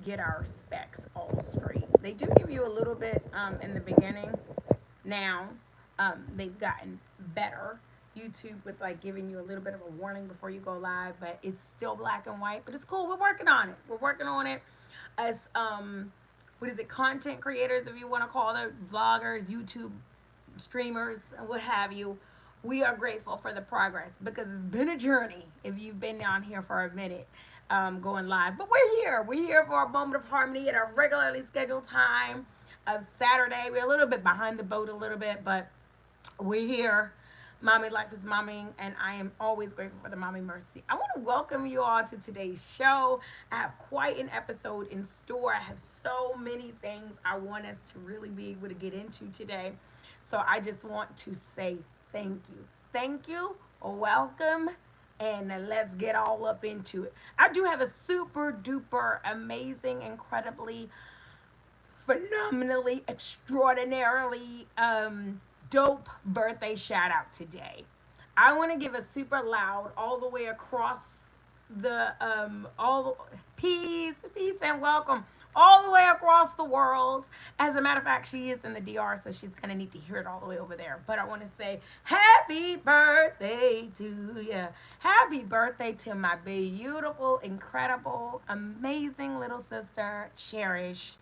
get our specs all straight. They do give you a little bit in the beginning. Now, they've gotten better. YouTube with like giving you a little bit of a warning before you go live, but it's still black and white. But it's cool. We're working on it. We're working on it. As what is it? Content creators, if you want to call it, vloggers, YouTube streamers, what have you. We are grateful for the progress because it's been a journey if you've been down here for a minute going live. But we're here. We're here for our moment of harmony at our regularly scheduled time of Saturday. We're a little bit behind the boat a little bit, but we're here. Mommy Life is Momming, and I am always grateful for the Mommy Mercy. I want to welcome you all to today's show. I have quite an episode in store. I have so many things I want us to really be able to get into today. So I just want to say thank you. Thank you. Welcome. And let's get all up into it. I do have a super duper amazing, incredibly phenomenally, extraordinarily dope birthday shout out today. I want to give a super loud all the way across the all peace and welcome all the way across the world. As a matter of fact, she is in the DR, so she's gonna need to hear it all the way over there. But I want to say happy birthday to you. Happy birthday to my beautiful, incredible, amazing little sister, Cherish.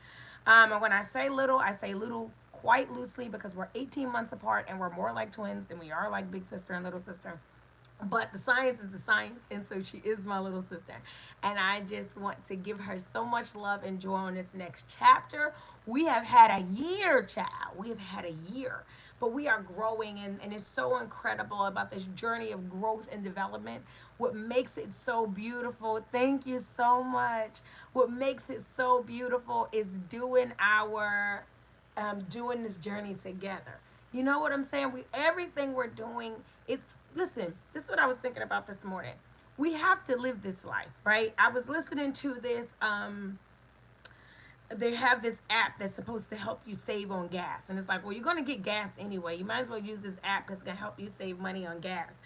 And when I say little quite loosely because we're 18 months apart and we're more like twins than we are like big sister and little sister. But the science is the science, and so she is my little sister. And I just want to give her so much love and joy on this next chapter. We have had a year, child. We have had a year, but we are growing, and it's so incredible about this journey of growth and development. What makes it so beautiful, thank you so much. What makes it so beautiful is doing this journey together. You know what I'm saying? Everything we're doing is listen, this is what I was thinking about this morning. We have to live this life, right? I was listening to this they have this app that's supposed to help you save on gas. And it's like, well, you're going to get gas anyway. You might as well use this app because it's going to help you save money on gas.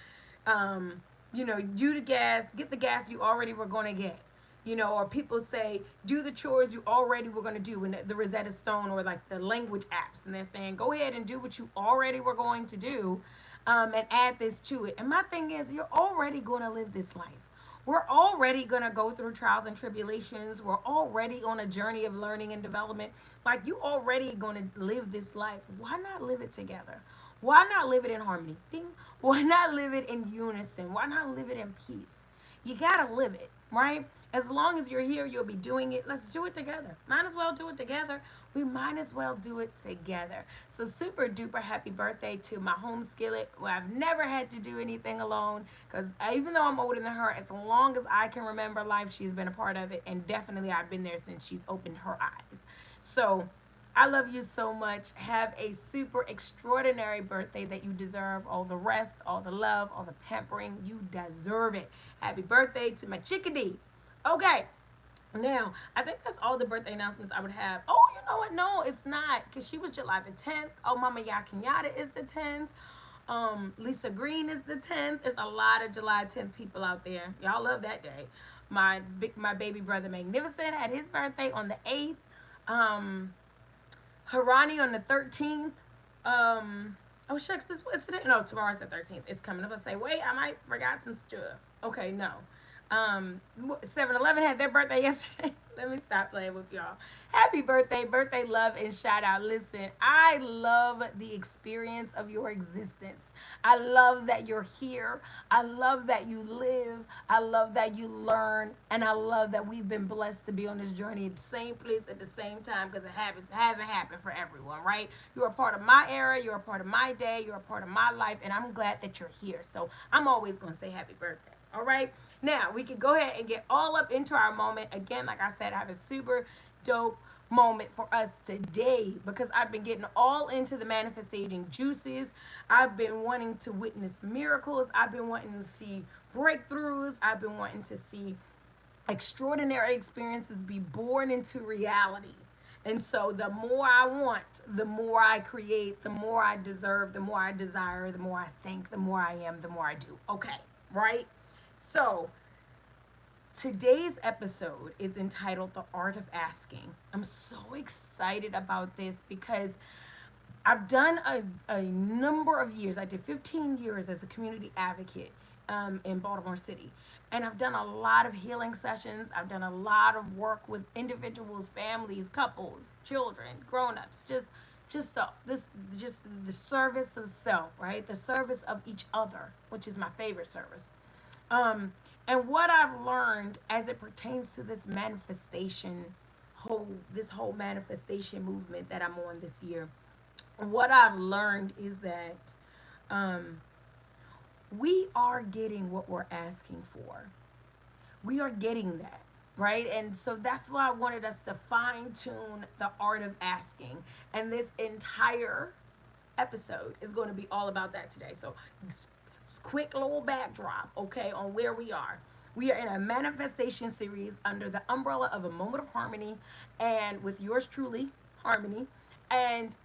Do the gas, get the gas you already were going to get. Or people say, do the chores you already were going to do in the Rosetta Stone or like the language apps. And they're saying, go ahead and do what you already were going to do and add this to it. And my thing is, you're already going to live this life. We're already going to go through trials and tribulations. We're already on a journey of learning and development. Like, you already going to live this life. Why not live it together? Why not live it in harmony? Ding. Why not live it in unison? Why not live it in peace? You got to live it, right? As long as you're here, you'll be doing it. Let's do it together. Might as well do it together. We might as well do it together. So super duper happy birthday to my home skillet, where I've never had to do anything alone. Because even though I'm older than her, as long as I can remember life, she's been a part of it. And definitely I've been there since she's opened her eyes. So I love you so much. Have a super extraordinary birthday that you deserve. All the rest, all the love, all the pampering. You deserve it. Happy birthday to my chickadee. Okay. Now, I think that's all the birthday announcements I would have. Oh, you know what? No, it's not. Because she was July the 10th. Oh, Mama Yakinyata is the 10th. Lisa Green is the 10th. There's a lot of July 10th people out there. Y'all love that day. My baby brother Magnificent had his birthday on the 8th. Harani on the 13th. Oh shucks, this what's today? No, tomorrow's the 13th. It's coming up. I say, wait, I might forgot some stuff. Okay, no. 7-Eleven had their birthday yesterday. Let me stop playing with y'all. Happy birthday, love, and shout out. Listen, I love the experience of your existence. I love that you're here. I love that you live. I love that you learn. And I love that we've been blessed to be on this journey at the same place at the same time because it hasn't happened for everyone, right? You're a part of my era. You're a part of my day. You're a part of my life. And I'm glad that you're here. So I'm always going to say happy birthday. All right. Now we can go ahead and get all up into our moment. Again, like I said, I have a super dope moment for us today because I've been getting all into the manifesting juices. I've been wanting to witness miracles. I've been wanting to see breakthroughs. I've been wanting to see extraordinary experiences be born into reality. And so the more I want, the more I create, the more I deserve, the more I desire, the more I think, the more I am, the more I do. Okay, right? So Today's episode is entitled The Art of Asking. I'm so excited about this because I've done a number of years. I did 15 years as a community advocate in Baltimore City. And I've done a lot of healing sessions. I've done a lot of work with individuals, families, couples, children, grown-ups, just the service of self, right? The service of each other, which is my favorite service. Um, and what I've learned as it pertains to this manifestation this whole manifestation movement that I'm on this year, what I've learned is that um, we are getting what we're asking for. We are getting that, right? And so that's why I wanted us to fine tune the art of asking. And this entire episode is going to be all about that today. So, quick little backdrop, okay, on where we are. We are in a manifestation series under the umbrella of A Moment of Harmony and with yours truly, Harmony. And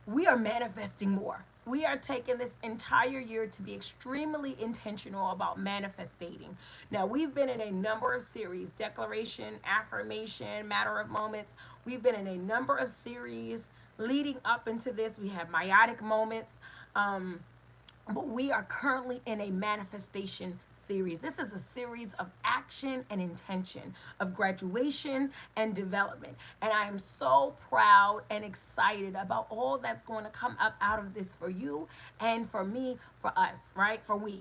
we are manifesting more. We are taking this entire year to be extremely intentional about manifesting. Now, we've been in a number of series: declaration, affirmation, matter of moments. We've been in a number of series leading up into this. We have meiotic moments. But we are currently in a manifestation series. This is a series of action and intention, of graduation and development. And I am so proud and excited about all that's going to come up out of this for you and for me, for us, right? For we.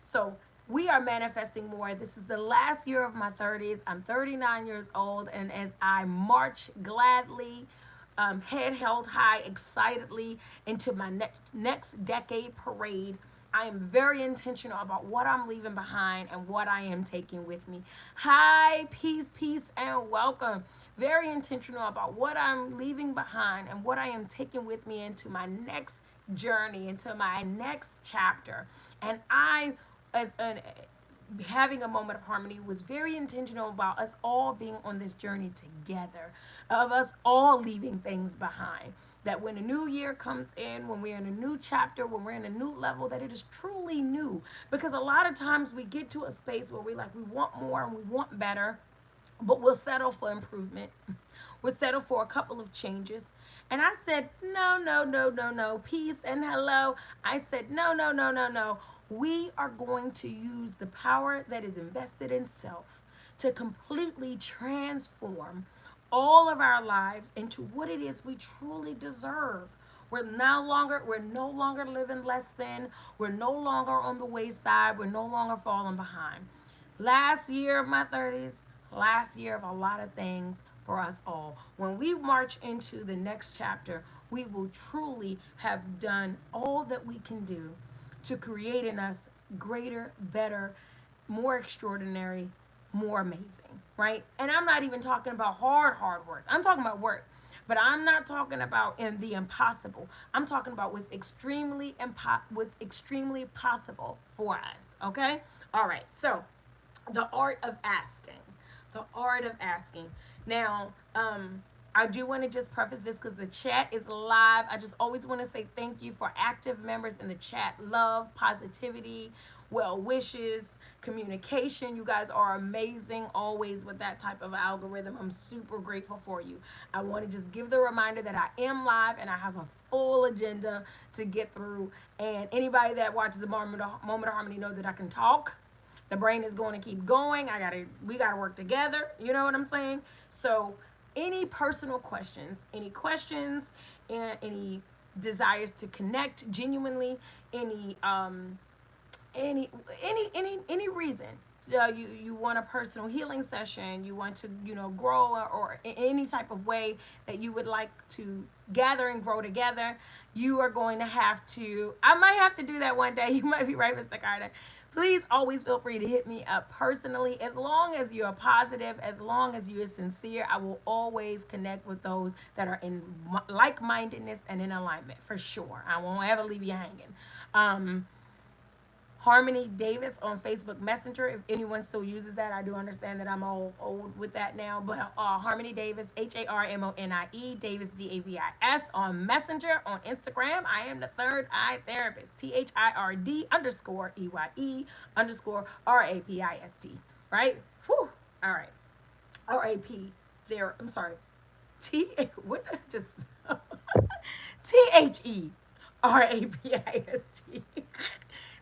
So we are manifesting more. This is the last year of my 30s. I'm 39 years old. And as I march gladly, head held high, excitedly into my next decade parade, I am very intentional about what I'm leaving behind and what I am taking with me. Hi, peace, peace, and welcome. Very intentional about what I'm leaving behind and what I am taking with me into my next journey, into my next chapter. And I, as an having a moment of harmony, was very intentional about us all being on this journey together, of us all leaving things behind. That when a new year comes in, when we're in a new chapter, when we're in a new level, that it is truly new. Because a lot of times we get to a space where we want more and we want better, but we'll settle for improvement. We'll settle for a couple of changes. And I said, no, no, no, no, no. Peace and hello. I said, no, no, no, no, no. We are going to use the power that is invested in self to completely transform all of our lives into what it is we truly deserve. We're no longer living less than. We're no longer on the wayside. We're no longer falling behind. Last year of my 30s, last year of a lot of things for us all. When we march into the next chapter, we will truly have done all that we can do to create in us greater, better, more extraordinary, more amazing, right? And I'm not even talking about hard work. I'm talking about work. But I'm not talking about in the impossible. I'm talking about what's extremely possible for us, okay? All right. So, the art of asking. The art of asking. Now, I do want to just preface this because the chat is live. I just always want to say thank you for active members in the chat. Love, positivity, well wishes, communication. You guys are amazing always with that type of algorithm. I'm super grateful for you. I want to just give the reminder that I am live and I have a full agenda to get through. And anybody that watches the Moment of Harmony know that I can talk. The brain is going to keep going. We gotta work together. You know what I'm saying? So any personal questions, any desires to connect genuinely, any reason. You want a personal healing session, you want to grow, or any type of way that you would like to gather and grow together, you are going to have to, I might have to do that one day. You might be right, Mr. Carter. Please always feel free to hit me up personally. As long as you're positive, as long as you're sincere, I will always connect with those that are in like-mindedness and in alignment, for sure. I won't ever leave you hanging. Harmony Davis on Facebook Messenger, if anyone still uses that. I do understand that I'm old with that now, but Harmony Davis, HARMONIE, Davis, DAVIS on Messenger. On Instagram, I am the Third Eye Therapist, THIRD_EYE_RAPIST, right? Whew. All right. R-A-P. There. I'm sorry. T. What did I just spell? THERAPIST.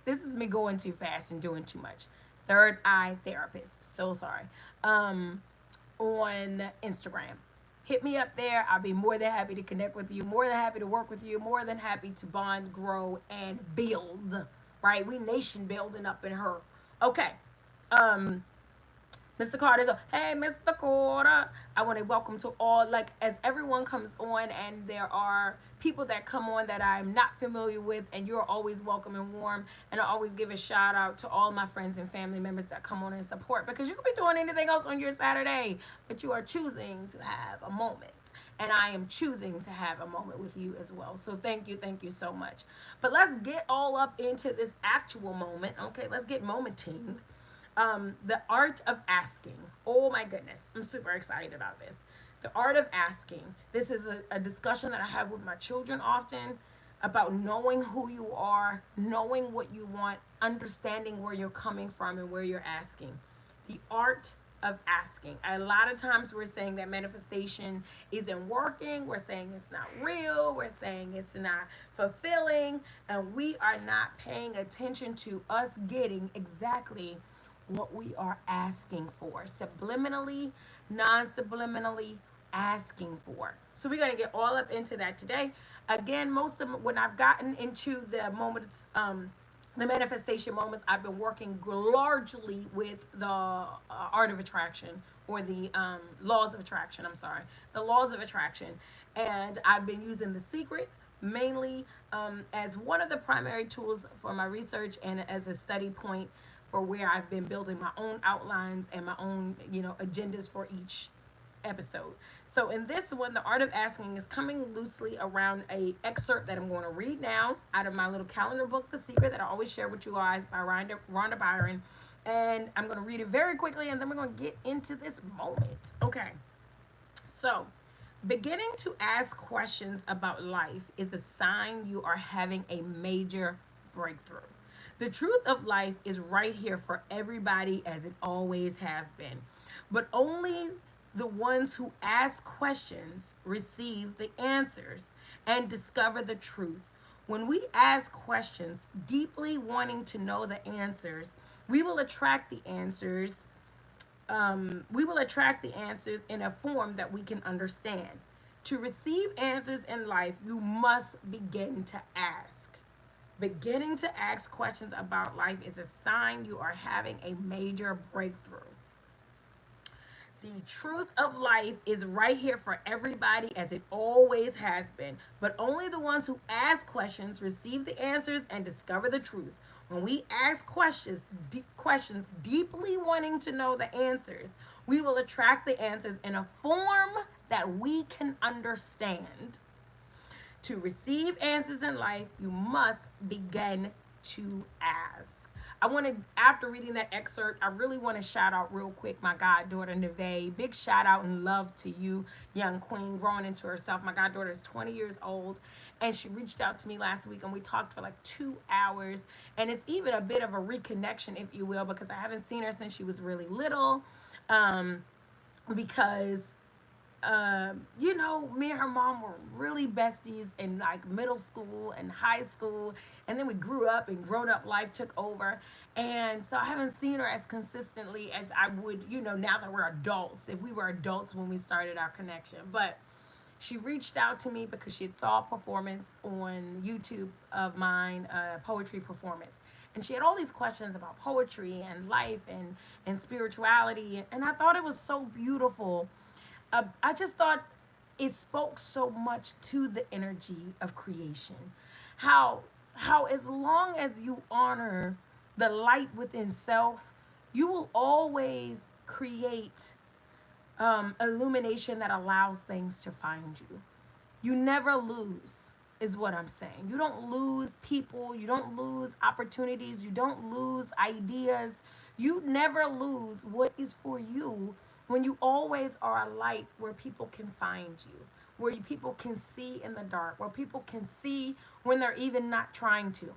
This is me going too fast and doing too much. Third Eye Therapist. So sorry. On Instagram. Hit me up there. I'll be more than happy to connect with you, more than happy to work with you, more than happy to bond, grow, and build. Right? We nation building up in her. Okay. Um, Mr. Carter's, hey, Mr. Carter. I want to welcome to all, like, as everyone comes on, and there are people that come on that I'm not familiar with, and you're always welcome and warm. And I always give a shout out to all my friends and family members that come on and support, because you could be doing anything else on your Saturday, but you are choosing to have a moment. And I am choosing to have a moment with you as well. So thank you so much. But let's get all up into this actual moment. Okay, let's get momenting. The art of asking. Oh my goodness, I'm super excited about this. The art of asking. This is a discussion that I have with my children often about knowing who you are, knowing what you want, understanding where you're coming from and where you're asking. The art of asking. A lot of times we're saying that manifestation isn't working, we're saying it's not real, we're saying it's not fulfilling, and we are not paying attention to us getting exactly what we are asking for, subliminally, non-subliminally asking for. So we're going to get all up into that today. Again, most of when I've gotten into the moments, the manifestation moments, I've been working largely with the art of attraction, or the laws of attraction. I'm sorry, the laws of attraction. And I've been using The Secret mainly as one of the primary tools for my research, and as a study point for where I've been building my own outlines and my own, agendas for each episode. So in this one, the art of asking is coming loosely around a excerpt that I'm going to read now out of my little calendar book, The Secret, that I always share with you guys, by Rhonda Byron. And I'm going to read it very quickly, and then we're going to get into this moment. Okay. So, beginning to ask questions about life is a sign you are having a major breakthrough. The truth of life is right here for everybody, as it always has been. But only the ones who ask questions receive the answers and discover the truth. When we ask questions, deeply wanting to know the answers, we will attract the answers. In a form that we can understand. To receive answers in life, you must begin to ask. Beginning to ask questions about life is a sign you are having a major breakthrough. The truth of life is right here for everybody, as it always has been. But only the ones who ask questions receive the answers and discover the truth. When we ask questions deeply wanting to know the answers, we will attract the answers in a form that we can understand. To receive answers in life, you must begin to ask. I want to, after reading that excerpt, I really want to shout out real quick my goddaughter, Neve. Big shout out and love to you, young queen, growing into herself. My goddaughter is 20 years old, and she reached out to me last week, and we talked for like 2 hours. And it's even a bit of a reconnection, if you will, because I haven't seen her since she was really little. Because me and her mom were really besties in like middle school and high school. And then we grew up, and grown up life took over. And so I haven't seen her as consistently as I would, now that we're adults, if we were adults when we started our connection. But she reached out to me because she had saw a performance on YouTube of mine, a poetry performance. And she had all these questions about poetry and life and spirituality. And I thought it was so beautiful. I just thought it spoke so much to the energy of creation. How as long as you honor the light within self, you will always create illumination that allows things to find you. You never lose, is what I'm saying. You don't lose people, you don't lose opportunities, you don't lose ideas. You never lose what is for you when you always are a light where people can find you, where people can see in the dark, where people can see when they're even not trying to.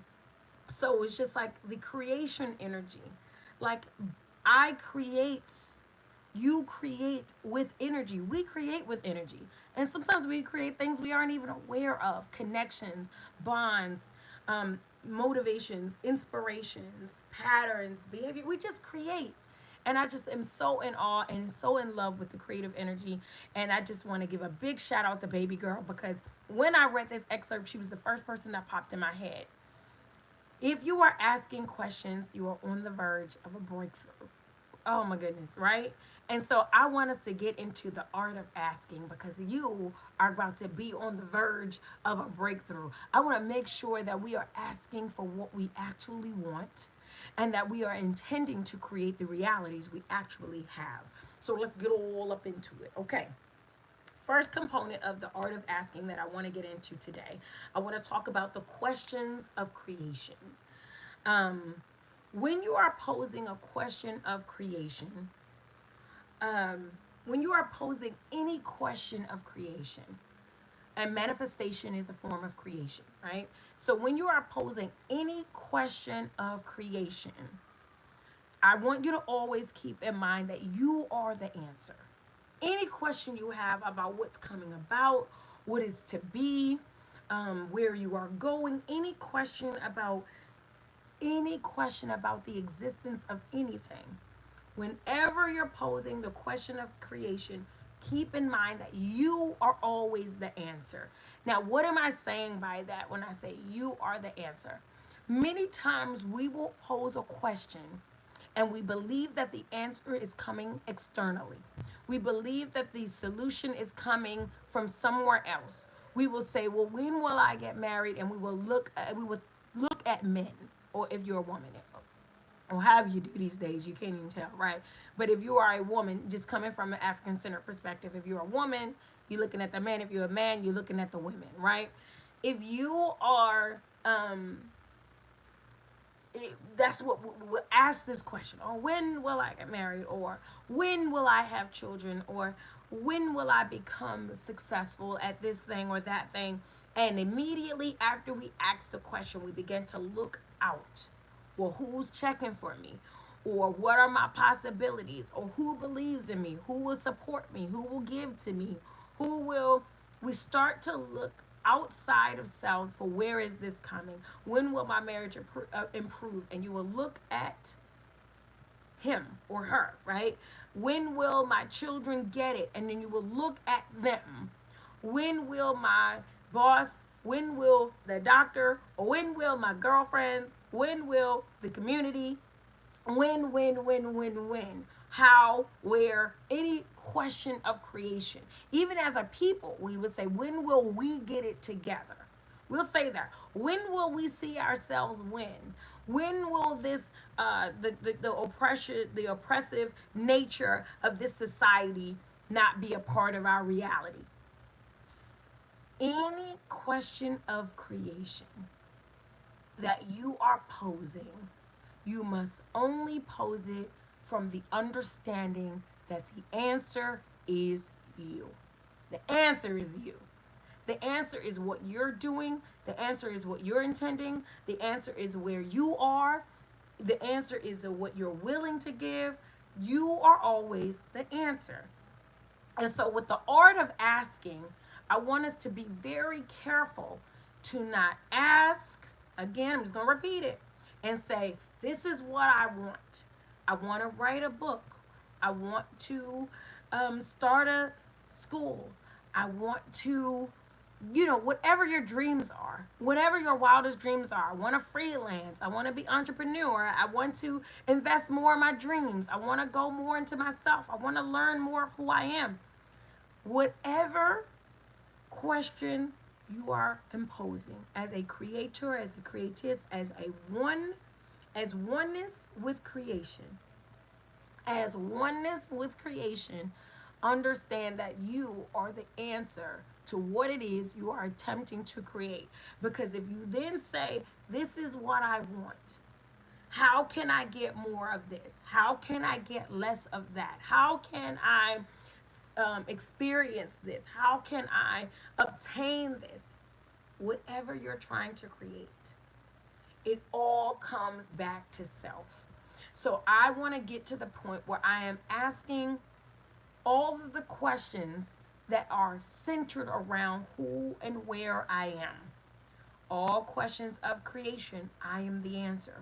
So it's just like the creation energy. Like, I create, You create with energy. We create with energy. And sometimes we create things we aren't even aware of, connections, bonds, motivations, inspirations, patterns, behavior. We just create. And I just am so in awe and so in love with the creative energy. And I just want to give a big shout out to Baby Girl, because when I read this excerpt, she was the first person that popped in my head. If you are asking questions, you are on the verge of a breakthrough. Oh my goodness, right? And so I want us to get into the art of asking, because you are about to be on the verge of a breakthrough. I want to make sure that we are asking for what we actually want, and that we are intending to create the realities we actually have. So let's get all up into it. Okay. First component of the art of asking that I want to get into today, I want to talk about the questions of creation. Um, when you are posing a question of creation, um, when you are posing any question of creation, and manifestation is a form of creation, right? So when you are posing any question of creation, I want you to always keep in mind that you are the answer. Any question you have about what's coming about, what is to be, where you are going, any question about the existence of anything, whenever you're posing the question of creation, keep in mind that you are always the answer. Now, what am I saying by that when I say you are the answer? Many times we will pose a question and we believe that the answer is coming externally. We believe that the solution is coming from somewhere else. We will say, "Well, when will I get married?" And we will look at men, or if you're a woman, or however you do these days, you can't even tell, right? But if you are a woman, just coming from an African centered perspective, if you're a woman, you're looking at the man. If you're a man, you're looking at the women, right? If you are that's what we ask this question, or when will I get married, or when will I have children, or when will I become successful at this thing or that thing. And immediately after we ask the question, we begin to look out. Well, who's checking for me, or what are my possibilities, or who believes in me, who will support me, who will give to me, who will we start to look outside of self for where is this coming, when will my marriage improve, and you will look at him or her, right? When will my children get it, and then you will look at them. When will my boss, when will the doctor, or when will my girlfriends, when will the community, when, how, where, any question of creation. Even as a people, we would say, when will we get it together? We'll say that. When will we see ourselves win? When will this the oppression, the oppressive nature of this society not be a part of our reality? Any question of creation that you are posing, you must only pose it from the understanding that the answer is you. The answer is you. The answer is what you're doing. The answer is what you're intending. The answer is where you are. The answer is what you're willing to give. You are always the answer. And so, with the art of asking, I want us to be very careful to not ask. Again, I'm just going to repeat it and say, this is what I want. I want to write a book. I want to start a school. I want to, whatever your dreams are, whatever your wildest dreams are. I want to freelance. I want to be entrepreneur. I want to invest more in my dreams. I want to go more into myself. I want to learn more of who I am. Whatever question you are imposing as a creator, as a creatist, as oneness with creation, understand that you are the answer to what it is you are attempting to create. Because if you then say, this is what I want, how can I get more of this? How can I get less of that? How can I experience this? How can I obtain this? Whatever you're trying to create, it all comes back to self. So I want to get to the point where I am asking all of the questions that are centered around who and where I am. All questions of creation, I am the answer.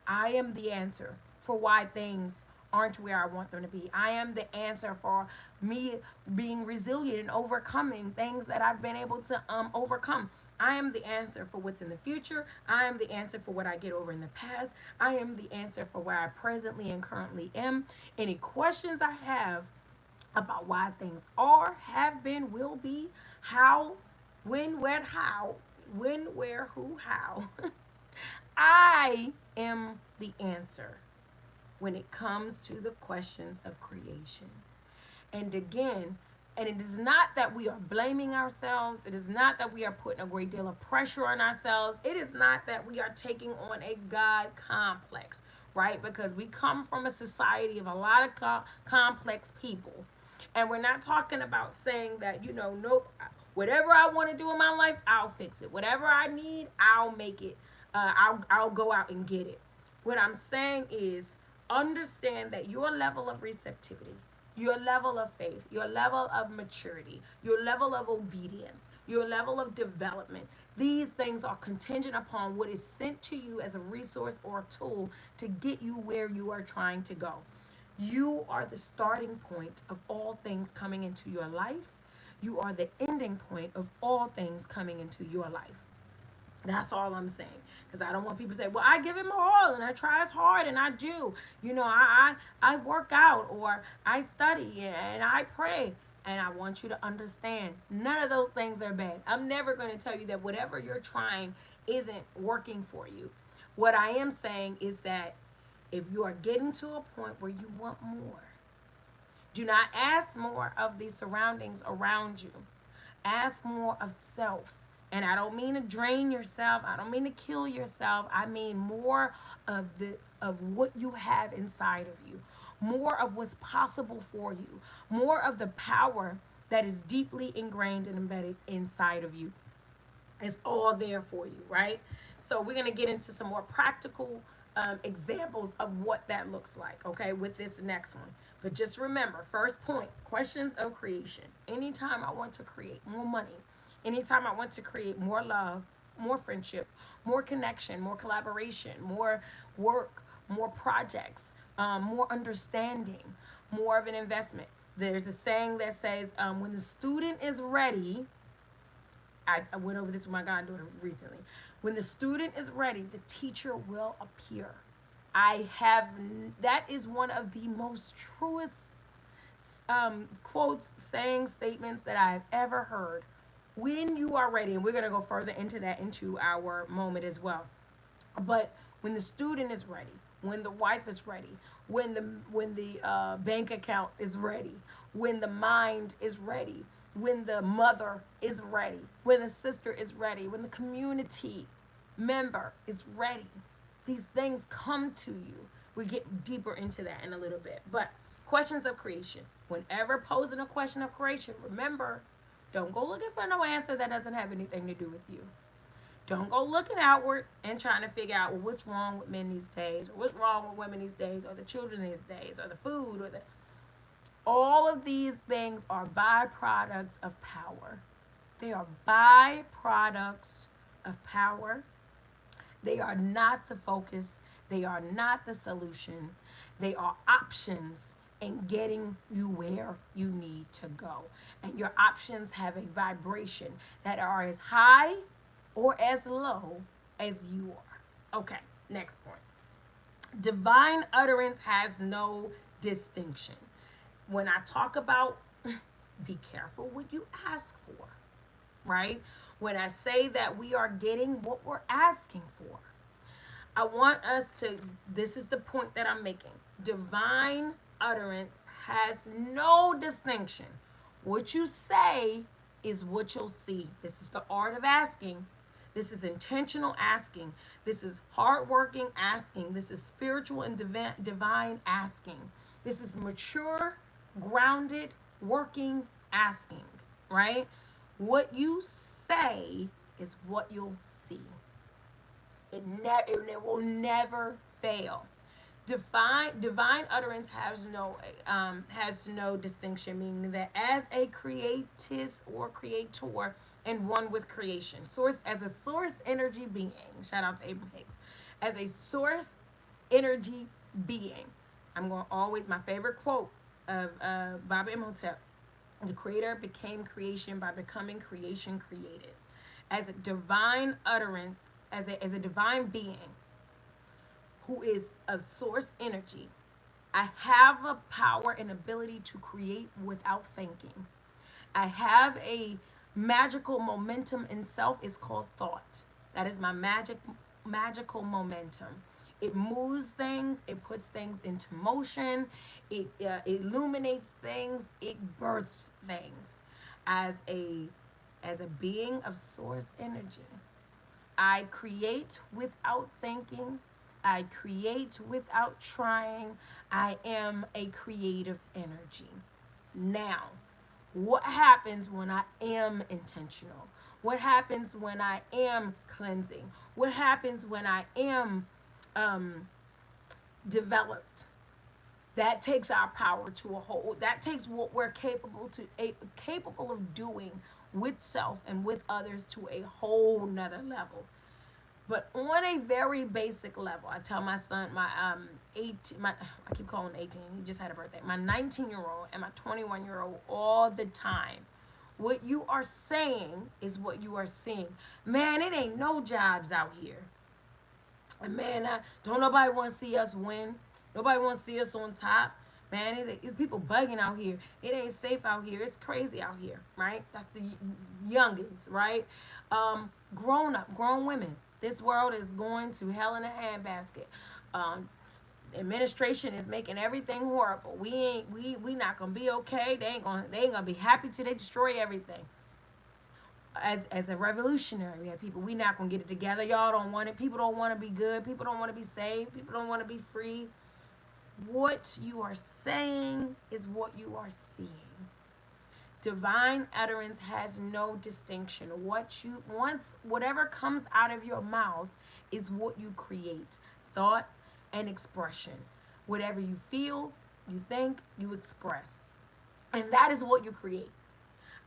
I am the answer for why things aren't where I want them to be. I am the answer for me being resilient and overcoming things that I've been able to overcome. I am the answer for what's in the future. I am the answer for what I get over in the past. I am the answer for where I presently and currently am. Any questions I have about why things are, have been, will be, how, when, where, how, when, where, who, how. I am the answer when it comes to the questions of creation. And again, and it is not that we are blaming ourselves. It is not that we are putting a great deal of pressure on ourselves. It is not that we are taking on a God complex, right? Because we come from a society of a lot of complex people. And we're not talking about saying that, nope, whatever I want to do in my life, I'll fix it. Whatever I need, I'll make it. I'll go out and get it. What I'm saying is understand that your level of receptivity, your level of faith, your level of maturity, your level of obedience, your level of development, these things are contingent upon what is sent to you as a resource or a tool to get you where you are trying to go. You are the starting point of all things coming into your life. You are the ending point of all things coming into your life. That's all I'm saying. Because I don't want people to say, well, I give it my all and I try as hard and I do. I work out or I study and I pray. And I want you to understand none of those things are bad. I'm never going to tell you that whatever you're trying isn't working for you. What I am saying is that if you are getting to a point where you want more, do not ask more of the surroundings around you. Ask more of self. And I don't mean to drain yourself. I don't mean to kill yourself. I mean more of what you have inside of you. More of what's possible for you. More of the power that is deeply ingrained and embedded inside of you. It's all there for you, right? So we're going to get into some more practical examples of what that looks like, okay, with this next one. But just remember, first point, questions of creation. Anytime I want to create more money, anytime I want to create more love, more friendship, more connection, more collaboration, more work, more projects, more understanding, more of an investment. There's a saying that says, when the student is ready, I went over this with my goddaughter recently. When the student is ready, the teacher will appear. That is one of the most truest quotes, sayings, statements that I've ever heard. When you are ready, and we're going to go further into that into our moment as well. But when the student is ready, when the wife is ready, when the bank account is ready, when the mind is ready, when the mother is ready, when the sister is ready, when the community member is ready, these things come to you. We get deeper into that in a little bit. But questions of creation. Whenever posing a question of creation, remember, don't go looking for no answer that doesn't have anything to do with you. Don't go looking outward and trying to figure out, well, what's wrong with men these days, or what's wrong with women these days, or the children these days, or the food, or the. All of these things are byproducts of power. They are byproducts of power. They are not the focus. They are not the solution. They are options in getting you where you need to go. And your options have a vibration that are as high or as low as you are. Okay, next point. Divine utterance has no distinction. When I talk about be careful what you ask for, right? When I say that we are getting what we're asking for, I want us to, this is the point that I'm making. Divine utterance has no distinction. What you say is what you'll see. This is the art of asking. This is intentional asking. This is hardworking asking. This is spiritual and divine asking. This is mature, grounded, working asking, right? What you say is what you'll see. It will never fail. Divine utterance has no distinction, meaning that as a creatist or creator and one with creation, source as a source energy being. Shout out to Abraham Hicks, as a source energy being. I'm going to always my favorite quote of Baba Imhotep. The creator became creation by becoming creation created. As a divine utterance, as a divine being who is of source energy, I have a power and ability to create without thinking. I have a magical momentum in self. It's called thought. That is my magical momentum. It moves things. It puts things into motion. It illuminates things. It births things. As a as a being of source energy, I create without thinking. I create without trying. I am a creative energy. Now, what happens when I am intentional? What happens when I am cleansing? What happens when I am um, developed? That takes our power to a whole. That takes what we're capable of doing with self and with others to a whole nother level. But on a very basic level, I tell my son, my 18, my I keep calling him 18. He just had a birthday. My 19-year-old and my 21-year-old all the time. What you are saying is what you are seeing. Man, it ain't no jobs out here. And man, don't nobody want to see us win. Nobody want to see us on top. Man, it's people bugging out here. It ain't safe out here. It's crazy out here, right? That's the youngins, right? Grown women. This world is going to hell in a handbasket. Um, Administration is making everything horrible. We not gonna be okay. They ain't gonna be happy till they destroy everything. As a revolutionary, we have people, we not gonna get it together. Y'all don't want it. People don't want to be good. People don't want to be saved. People don't want to be free. What you are saying is what you are seeing. Divine utterance has no distinction. Whatever comes out of your mouth is what you create. Thought and expression. Whatever you feel, you think, you express. And that is what you create.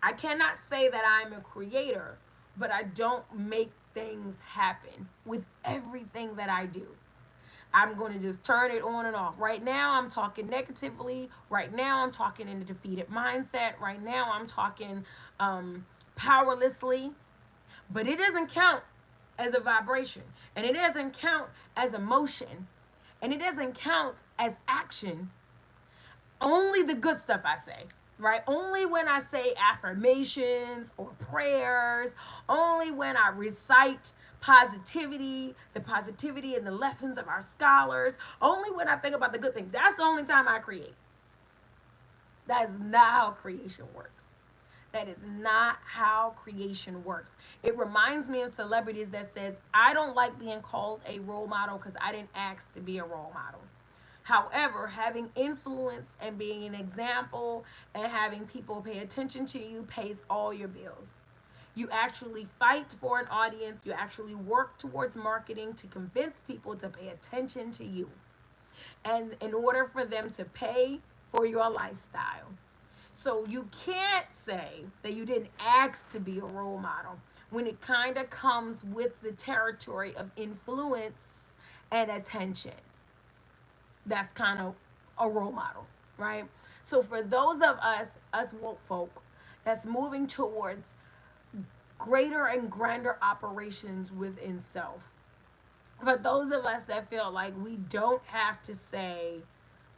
I cannot say that I'm a creator, but I don't make things happen with everything that I do. I'm going to just turn it on and off. Right now, I'm talking negatively. Right now, I'm talking in a defeated mindset. Right now, I'm talking powerlessly. But it doesn't count as a vibration. And it doesn't count as emotion. And it doesn't count as action. Only the good stuff I say, right? Only when I say affirmations or prayers, only when I recite positivity, the positivity and the lessons of our scholars, only when I think about the good things. That's the only time I create. That is not how creation works. That is not how creation works. It reminds me of celebrities that says, I don't like being called a role model because I didn't ask to be a role model. However, having influence and being an example and having people pay attention to you pays all your bills. You actually fight for an audience. You actually work towards marketing to convince people to pay attention to you. And in order for them to pay for your lifestyle. So you can't say that you didn't ask to be a role model when it kind of comes with the territory of influence and attention. That's kind of a role model, right? So for those of us woke folk, that's moving towards greater and grander operations within self. For those of us that feel like we don't have to say,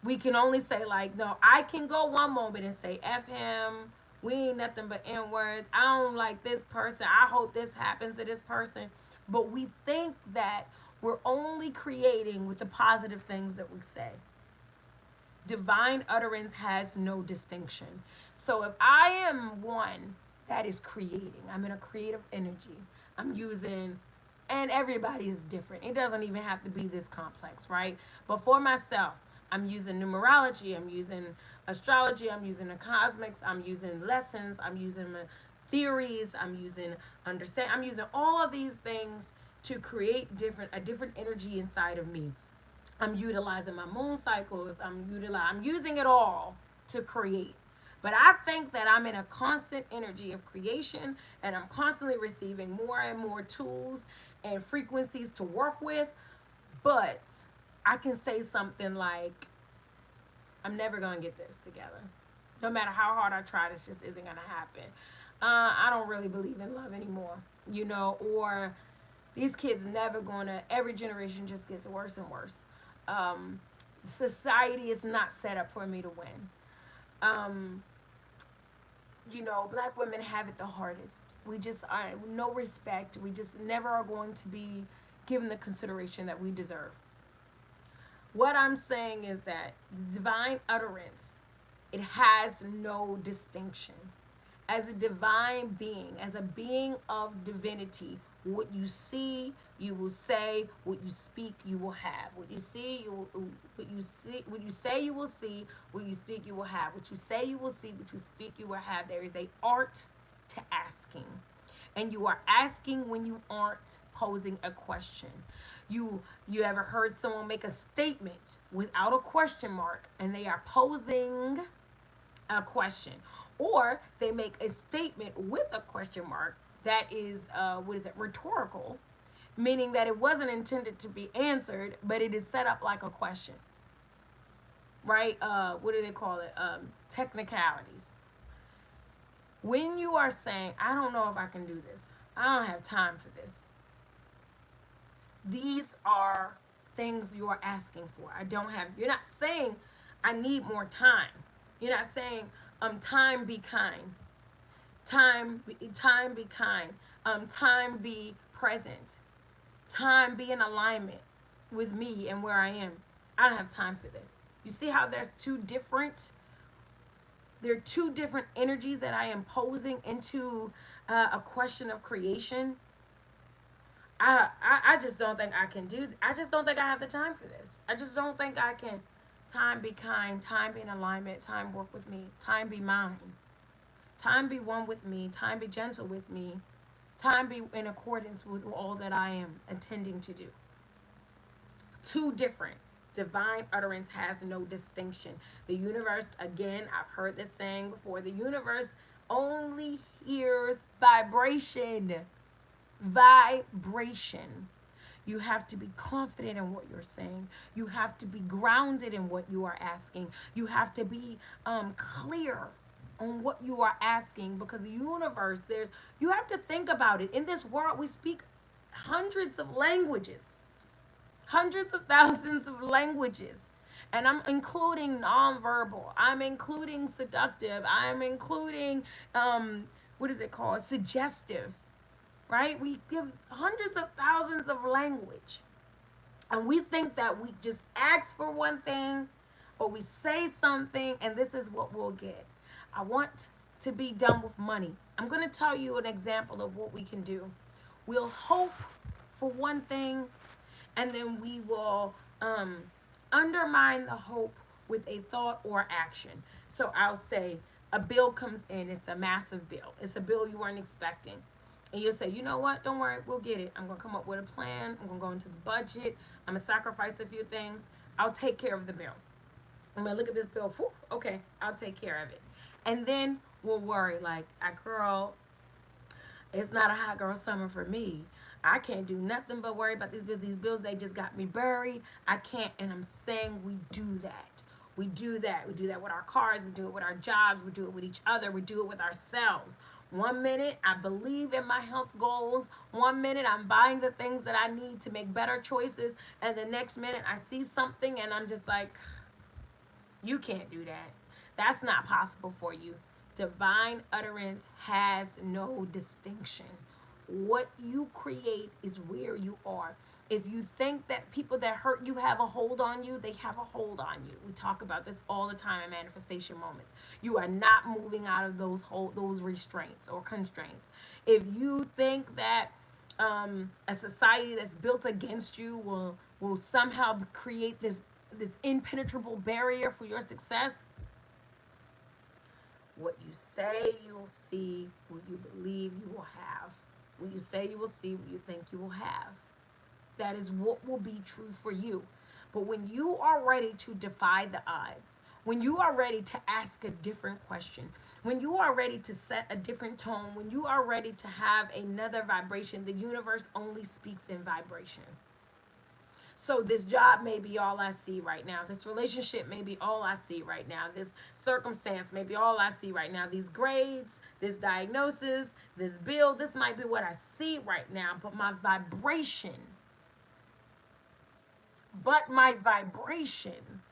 we can only say like, no, I can go one moment and say F him. We ain't nothing but N words. I don't like this person. I hope this happens to this person. But we think that we're only creating with the positive things that we say. Divine utterance has no distinction. So if I am one that is creating, I'm in a creative energy, I'm using, and everybody is different. It doesn't even have to be this complex, right? But for myself, I'm using numerology, I'm using astrology, I'm using the cosmics, I'm using lessons, I'm using theories, I'm using I'm using all of these things to create a different energy inside of me. I'm utilizing my moon cycles. I'm using it all to create. But I think that I'm in a constant energy of creation, and I'm constantly receiving more and more tools and frequencies to work with. But I can say something like, I'm never going to get this together. No matter how hard I try, this just isn't going to happen. I don't really believe in love anymore, or these kids never going to, every generation just gets worse and worse. Um, Society is not set up for me to win. Um, Black women have it the hardest. We just are no respect. We just never are going to be given the consideration that we deserve. What I'm saying is that divine utterance, it has no distinction. As a divine being, as a being of divinity, what you see, you will say. What you speak, you will have. What you see, you will, what you see, what you say, you will see. What you speak, you will have. What you say, you will see. What you speak, you will have. There is a art to asking, and you are asking when you aren't posing a question. You ever heard someone make a statement without a question mark, and they are posing a question, or they make a statement with a question mark that is what is it, rhetorical, meaning that it wasn't intended to be answered, but it is set up like a question, right? What do they call it? Technicalities. When you are saying, I don't know if I can do this, I don't have time for this, these are things you are asking for. You're not saying, I need more time. You're not saying, time be kind. Time be kind. Time be present. Time be in alignment with me and where I am. I don't have time for this. You see how there are two different energies that I am posing into a question of creation. I just don't think I can do. I just don't think I have the time for this. I just don't think I can. Time be kind. Time be in alignment. Time work with me. Time be mine. Time be one with me. Time be gentle with me. Time be in accordance with all that I am intending to do. Two different. Divine utterance has no distinction. The universe, again, I've heard this saying before, the universe only hears vibration. Vibration. You have to be confident in what you're saying. You have to be grounded in what you are asking. You have to be clear on what you are asking, because the universe, you have to think about it. In this world, we speak hundreds of languages, hundreds of thousands of languages. And I'm including nonverbal. I'm including seductive. I'm including, what is it called? Suggestive, right? We give hundreds of thousands of language. And we think that we just ask for one thing, or we say something and this is what we'll get. I want to be done with money. I'm going to tell you an example of what we can do. We'll hope for one thing, and then we will undermine the hope with a thought or action. So I'll say a bill comes in, it's a massive bill. It's a bill you weren't expecting. And you'll say, you know what, don't worry, we'll get it. I'm going to come up with a plan. I'm going to go into the budget. I'm going to sacrifice a few things. I'll take care of the bill. I'm going to look at this bill. Whew, okay, I'll take care of it. And then we'll worry, like, girl, it's not a hot girl summer for me. I can't do nothing but worry about these bills. These bills, they just got me buried. I can't. And I'm saying we do that. We do that. We do that with our cars. We do it with our jobs. We do it with each other. We do it with ourselves. One minute, I believe in my health goals. One minute, I'm buying the things that I need to make better choices. And the next minute, I see something and I'm just like, you can't do that. That's not possible for you. Divine utterance has no distinction. What you create is where you are. If you think that people that hurt you have a hold on you, they have a hold on you. We talk about this all the time in manifestation moments. You are not moving out of those restraints or constraints. If you think that a society that's built against you will somehow create this impenetrable barrier for your success, what you say you will see, what you believe you will have. What you say you will see, what you think you will have. That is what will be true for you. But when you are ready to defy the odds, when you are ready to ask a different question, when you are ready to set a different tone, when you are ready to have another vibration, the universe only speaks in vibration. So this job may be all I see right now. This relationship may be all I see right now. This circumstance may be all I see right now. These grades, this diagnosis, this bill, this might be what I see right now. But my vibration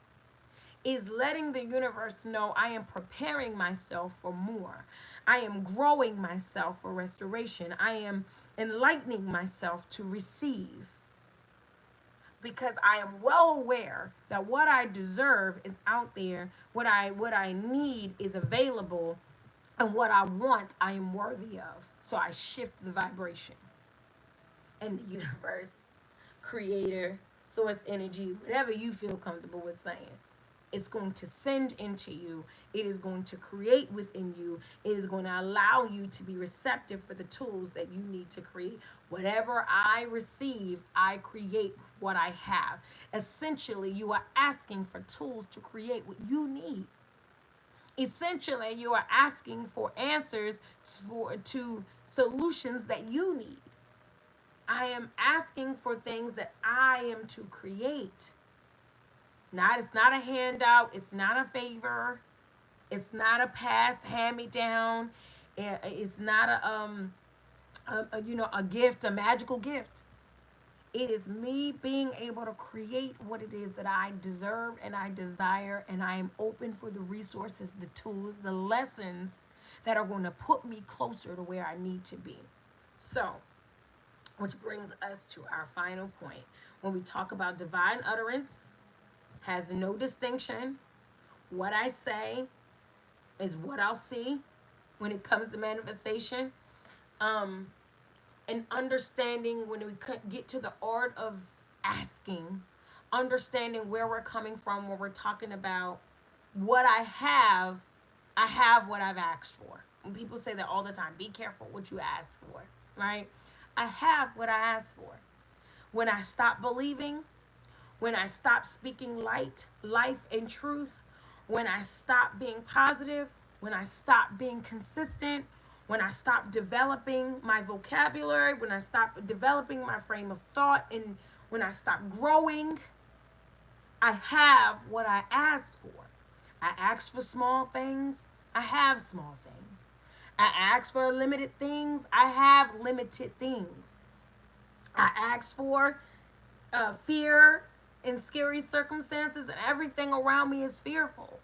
is letting the universe know I am preparing myself for more. I am growing myself for restoration. I am enlightening myself to receive, because I am well aware that what I deserve is out there, what I need is available, and what I want I am worthy of. So I shift the vibration. And the universe, creator, source energy, whatever you feel comfortable with saying, it's going to send into you. It is going to create within you. It is going to allow you to be receptive for the tools that you need to create. Whatever I receive, I create what I have. Essentially, you are asking for tools to create what you need. Essentially, you are asking for answers to solutions that you need. I am asking for things that I am to create. It's not a handout, it's not a favor, it's not a pass hand me down, it's not a gift, a magical gift. It is me being able to create what it is that I deserve and I desire, and I am open for the resources, the tools, the lessons that are going to put me closer to where I need to be. So, which brings us to our final point. When we talk about divine utterance, has no distinction. What I say is what I'll see when it comes to manifestation. And understanding when we get to the art of asking, understanding where we're coming from, when we're talking about what I have what I've asked for. And people say that all the time, be careful what you ask for, right? I have what I asked for. When I stop believing, when I stop speaking light, life, and truth, when I stop being positive, when I stop being consistent, when I stop developing my vocabulary, when I stop developing my frame of thought, and when I stop growing, I have what I asked for. I asked for small things, I have small things. I asked for limited things, I have limited things. I asked for fear in scary circumstances, and everything around me is fearful.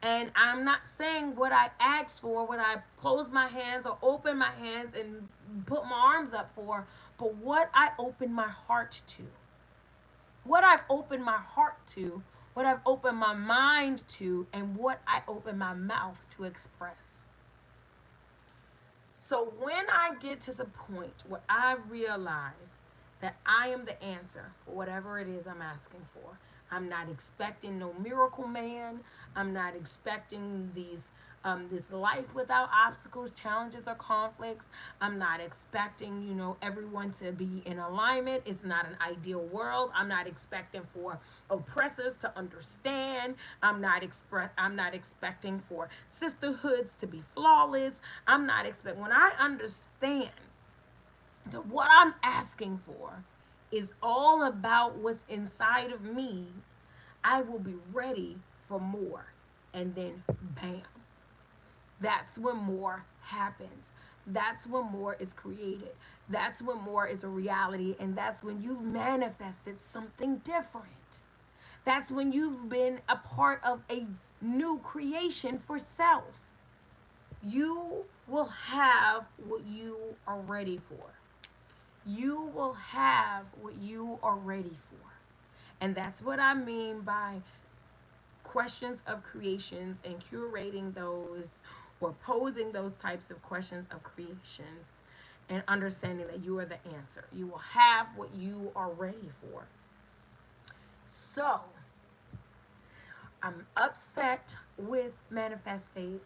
And I'm not saying what I asked for, when I close my hands or open my hands and put my arms up for, but what I open my heart to. What I've opened my heart to, what I've opened my mind to, and what I open my mouth to express. So when I get to the point where I realize that I am the answer for whatever it is I'm asking for, I'm not expecting no miracle man. I'm not expecting this life without obstacles, challenges, or conflicts. I'm not expecting, everyone to be in alignment. It's not an ideal world. I'm not expecting for oppressors to understand. I'm not expecting for sisterhoods to be flawless. I'm not expecting, when I understand that what I'm asking for is all about what's inside of me, I will be ready for more. And then, bam, that's when more happens. That's when more is created. That's when more is a reality. And that's when you've manifested something different. That's when you've been a part of a new creation for self. You will have what you are ready for. You will have what you are ready for. And that's what I mean by questions of creations, and curating those or posing those types of questions of creations, and understanding that you are the answer. You will have what you are ready for. So, I'm upset with manifesting.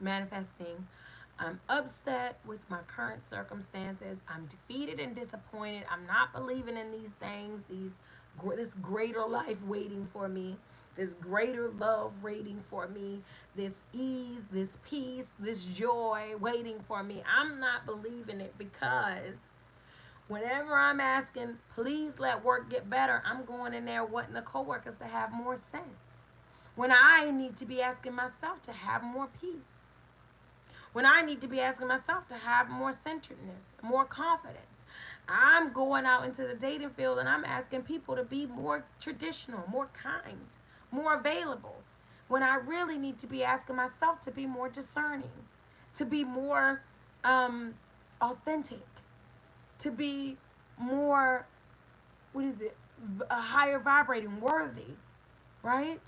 I'm upset with my current circumstances. I'm defeated and disappointed. I'm not believing in these things, these this greater life waiting for me, this greater love waiting for me, this ease, this peace, this joy waiting for me. I'm not believing it, because whenever I'm asking, please let work get better, I'm going in there wanting the coworkers to have more sense. When I need to be asking myself to have more peace. When I need to be asking myself to have more centeredness, more confidence. I'm going out into the dating field and I'm asking people to be more traditional, more kind, more available. When I really need to be asking myself to be more discerning, to be more authentic, to be more, what is it, a higher vibrating, worthy, right?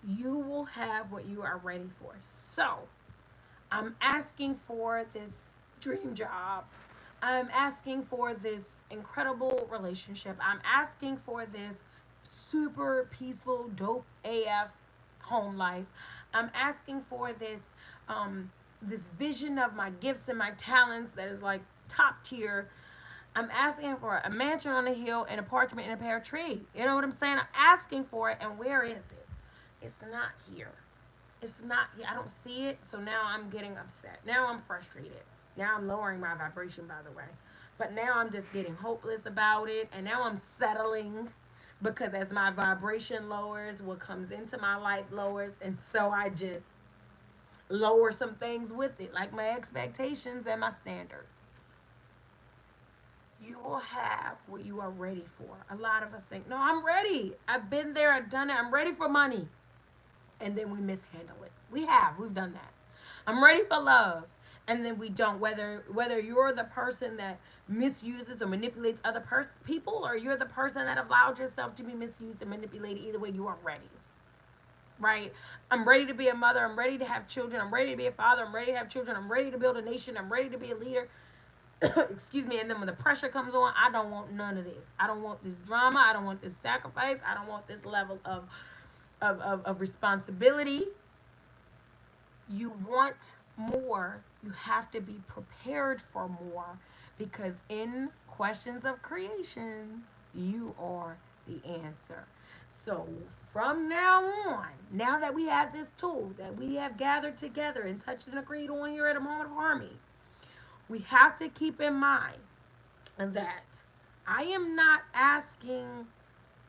You will have what you are ready for. So, I'm asking for this dream job. I'm asking for this incredible relationship. I'm asking for this super peaceful, dope AF home life. I'm asking for this vision of my gifts and my talents that is like top tier. I'm asking for a mansion on a hill, an apartment in a pear tree. You know what I'm saying? I'm asking for it, and where is it? It's not here. It's not here. I don't see it, so now I'm getting upset. Now I'm frustrated. Now I'm lowering my vibration, by the way. But now I'm just getting hopeless about it, and now I'm settling, because as my vibration lowers, what comes into my life lowers, and so I just lower some things with it, like my expectations and my standards. You will have what you are ready for. A lot of us think, no, I'm ready. I've been there, I've done it. I'm ready for money. And then we mishandle it. We've done that. I'm ready for love. And then we don't. Whether you're the person that misuses or manipulates other people, or you're the person that allowed yourself to be misused and manipulated, either way, you are ready. Right? I'm ready to be a mother. I'm ready to have children. I'm ready to be a father. I'm ready to have children. I'm ready to build a nation. I'm ready to be a leader. Excuse me. And then when the pressure comes on, I don't want none of this. I don't want this drama. I don't want this sacrifice. I don't want this level of responsibility. You want more. You have to be prepared for more, because in questions of creation, you are the answer. So from now on, now that we have this tool that we have gathered together and touched and agreed on here at a moment of harmony, we have to keep in mind that I am not asking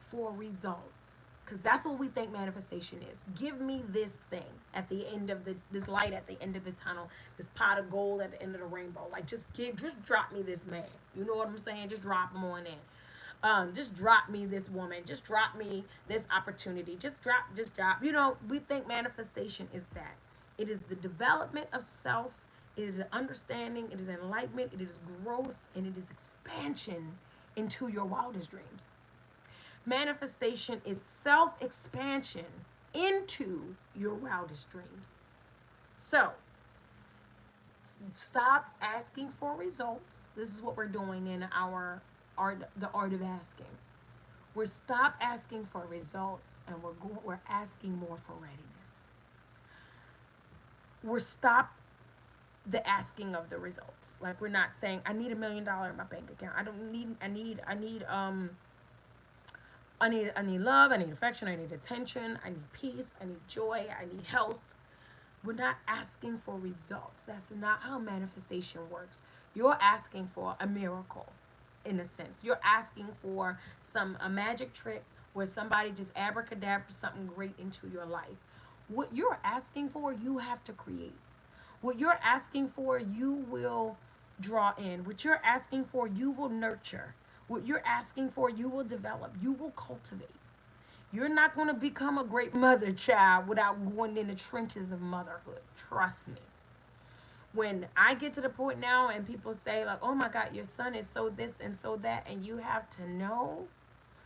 for results, because that's what we think manifestation is. Give me this thing at the end of this light at the end of the tunnel, this pot of gold at the end of the rainbow. Like, just drop me this man. You know what I'm saying? Just drop him on in. Just drop me this woman. Just drop me this opportunity. Just drop. You know, we think manifestation is that. It is the development of self. It is an understanding. It is enlightenment. It is growth, and it is expansion into your wildest dreams. Manifestation is self expansion into your wildest dreams. So, stop asking for results. This is what we're doing in our art, the art of asking. We're stop asking for results, and we're asking more for readiness. We're stop the asking of the results. Like, we're not saying I need $1 million in my bank account. I don't need I need love, I need affection, I need attention, I need peace, I need joy, I need health. We're not asking for results. That's not how manifestation works. You're asking for a miracle, in a sense. You're asking for a magic trick where somebody just abracadabra something great into your life. What you're asking for, you have to create. What you're asking for, you will draw in. What you're asking for, you will nurture. What you're asking for, you will develop. You will cultivate. You're not going to become a great mother, child, without going in the trenches of motherhood. Trust me. When I get to the point now and people say, like, oh my God, your son is so this and so that, and you have to know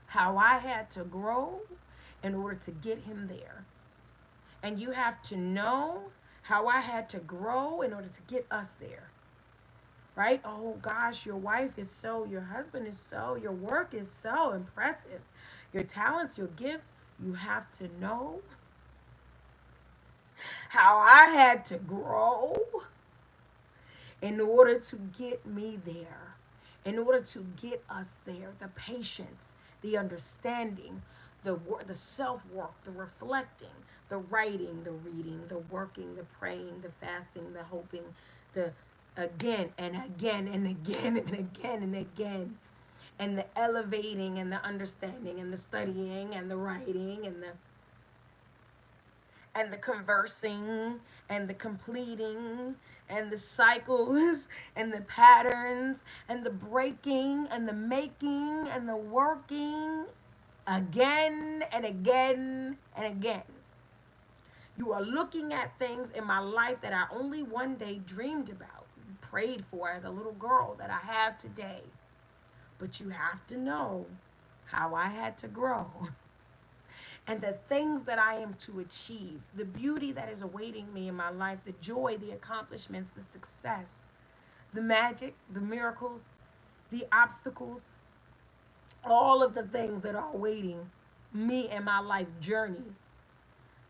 how I had to grow in order to get him there. And you have to know how I had to grow in order to get us there. Right? Oh gosh, your wife is so, your husband is so, your work is so impressive. Your talents, your gifts, you have to know how I had to grow in order to get me there, in order to get us there. The patience, the understanding, the self-work, the reflecting, the writing, the reading, the working, the praying, the fasting, the hoping, the again and again and again and again and again, and the elevating and the understanding and the studying and the writing and the conversing and the completing and the cycles and the patterns and the breaking and the making and the working again and again and again. You are looking at things in my life that I only one day dreamed about, prayed for as a little girl that I have today. But you have to know how I had to grow and the things that I am to achieve, the beauty that is awaiting me in my life, the joy, the accomplishments, the success, the magic, the miracles, the obstacles, all of the things that are awaiting me in my life journey.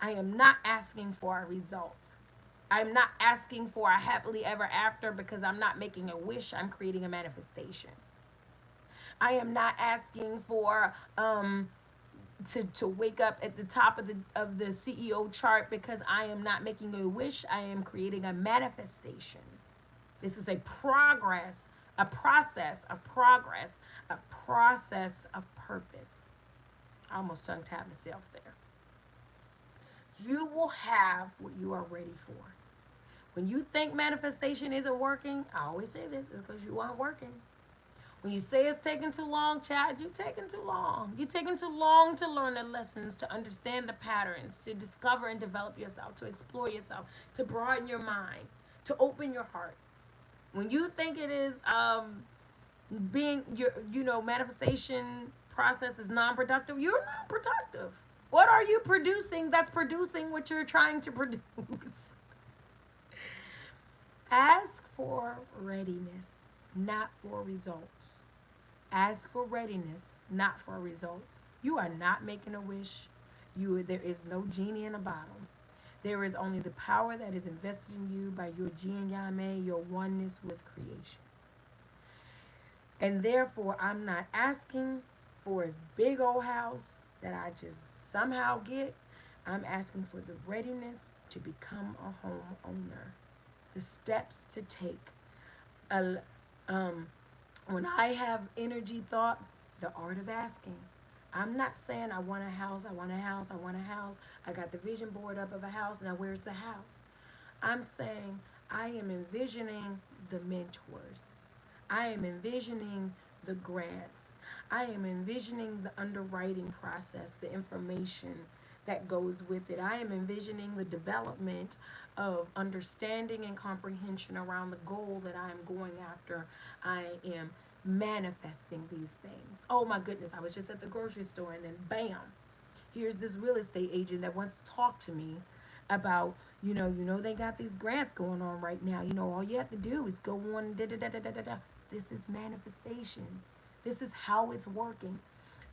I am not asking for a result. I'm not asking for a happily ever after because I'm not making a wish, I'm creating a manifestation. I am not asking for to wake up at the top of the CEO chart because I am not making a wish, I am creating a manifestation. This is a progress, a process of progress, a process of purpose. I almost tongue-tied myself there. You will have what you are ready for. When you think manifestation isn't working, I always say this, it's because you aren't working. When you say it's taking too long, child, you're taking too long. You're taking too long to learn the lessons, to understand the patterns, to discover and develop yourself, to explore yourself, to broaden your mind, to open your heart. When you think it is being your manifestation process is non-productive, you're non-productive. What are you producing that's producing what you're trying to produce? Ask for readiness, not for results. Ask for readiness, not for results. You are not making a wish. There is no genie in a bottle. There is only the power that is invested in you by your Jin Yame, your oneness with creation. And therefore, I'm not asking for this big old house that I just somehow get. I'm asking for the readiness to become a homeowner, the steps to take. When I have energy thought, the art of asking. I'm not saying I want a house, I want a house, I want a house. I got the vision board up of a house, now where's the house? I'm saying I am envisioning the mentors. I am envisioning the grants. I am envisioning the underwriting process, the information that goes with it. I am envisioning the development of understanding and comprehension around the goal that I am going after. I am manifesting these things. Oh my goodness, I was just at the grocery store and then bam, here's this real estate agent that wants to talk to me about, they got these grants going on right now. All you have to do is go on da da da da da da da. This is manifestation. This is how it's working.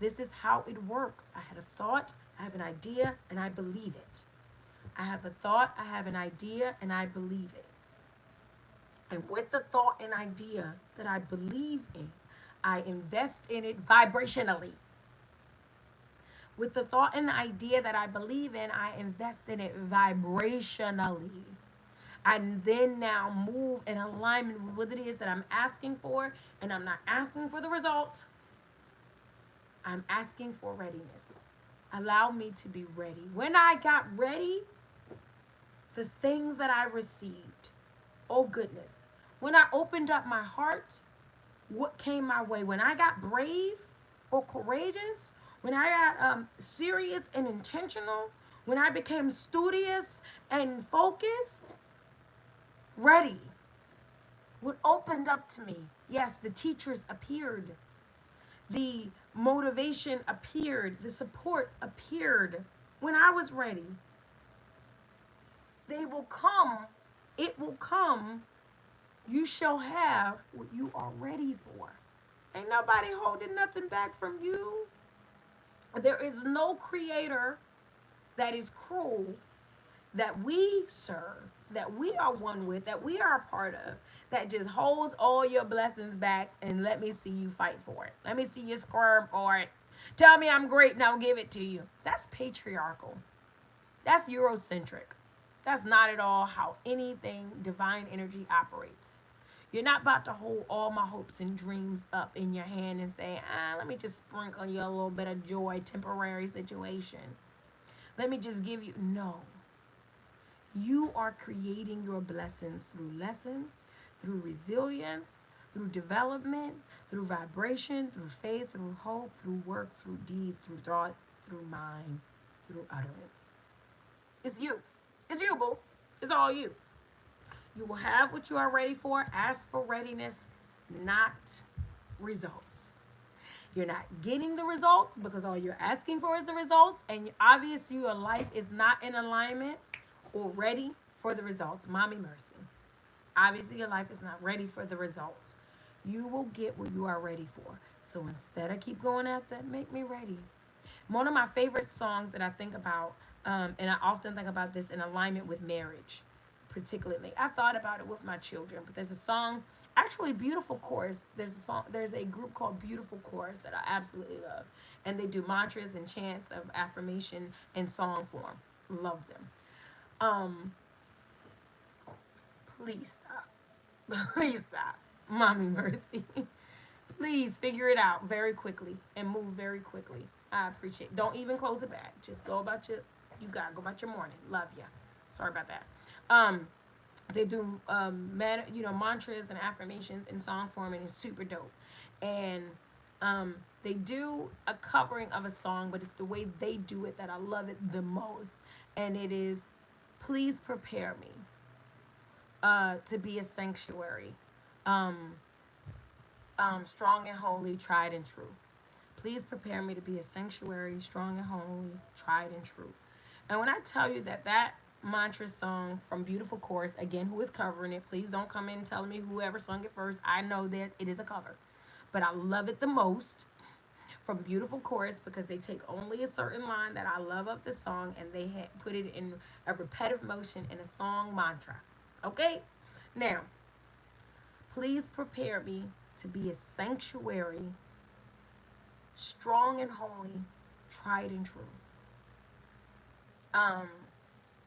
This is how it works. I had a thought, I have an idea, and I believe it. I have a thought, I have an idea, and I believe it. And with the thought and idea that I believe in, I invest in it vibrationally. With the thought and the idea that I believe in, I invest in it vibrationally. I then now move in alignment with what it is that I'm asking for, and I'm not asking for the result. I'm asking for readiness. Allow me to be ready. When I got ready, the things that I received, oh goodness. When I opened up my heart, what came my way? When I got brave or courageous, when I got serious and intentional, when I became studious and focused, ready, what opened up to me? Yes, the teachers appeared. The motivation appeared. The support appeared when I was ready. They will come. It will come. You shall have what you are ready for. Ain't nobody holding nothing back from you. There is no creator that is cruel that we serve, that we are one with, that we are a part of, that just holds all your blessings back and let me see you fight for it. Let me see you squirm for it. Tell me I'm great and I'll give it to you. That's patriarchal. That's Eurocentric. That's not at all how anything divine energy operates. You're not about to hold all my hopes and dreams up in your hand and say, let me just sprinkle you a little bit of joy, temporary situation. Let me just give you. No. You are creating your blessings through lessons, through resilience, through development, through vibration, through faith, through hope, through work, through deeds, through thought, through mind, through utterance. It's you. It's you, boo. It's all you. You will have what you are ready for. Ask for readiness, not results. You're not getting the results because all you're asking for is the results, and obviously your life is not in alignment or ready for the results. Mommy mercy. Obviously your life is not ready for the results. You will get what you are ready for. So instead of keep going at that, make me ready. One of my favorite songs that I think about, and I often think about this in alignment with marriage, particularly. I thought about it with my children, but there's a song, actually Beautiful Chorus. There's a group called Beautiful Chorus that I absolutely love. And they do mantras and chants of affirmation in song form. Love them. Please stop. Please stop. Mommy mercy. Please figure it out very quickly and move very quickly. I appreciate it. Don't even close it back. Just go about you gotta go about your morning. Love ya. Sorry about that. They do mantras and affirmations in song form, and it's super dope. And they do a covering of a song, but it's the way they do it that I love it the most. And it is, please prepare me to be a sanctuary, strong and holy, tried and true. Please prepare me to be a sanctuary, strong and holy, tried and true. And when I tell you that mantra song from Beautiful Chorus, again, who is covering it, please don't come in telling me whoever sung it first. I know that it is a cover. But I love it the most from Beautiful Chorus because they take only a certain line that I love of the song and they put it in a repetitive motion in a song mantra. Okay? Now, please prepare me to be a sanctuary, strong and holy, tried and true.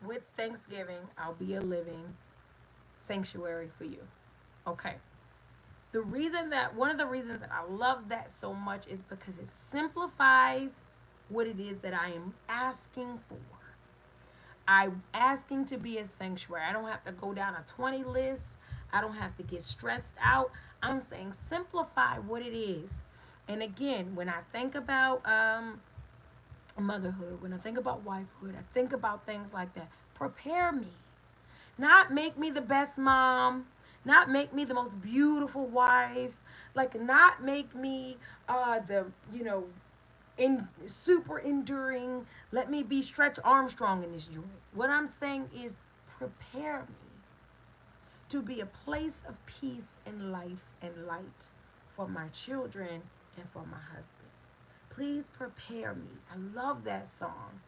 With Thanksgiving, I'll be a living sanctuary for you. Okay. One of the reasons that I love that so much is because it simplifies what it is that I am asking for. I'm asking to be a sanctuary. I don't have to go down a 20 list. I don't have to get stressed out. I'm saying simplify what it is. And again, when I think about motherhood, when I think about wifehood, I think about things like that. Prepare me. Not make me the best mom, not make me the most beautiful wife, like not make me super enduring. Let me be Stretch Armstrong in this joint. What I'm saying is prepare me to be a place of peace and life and light for my children and for my husband. Please prepare me. I love that song.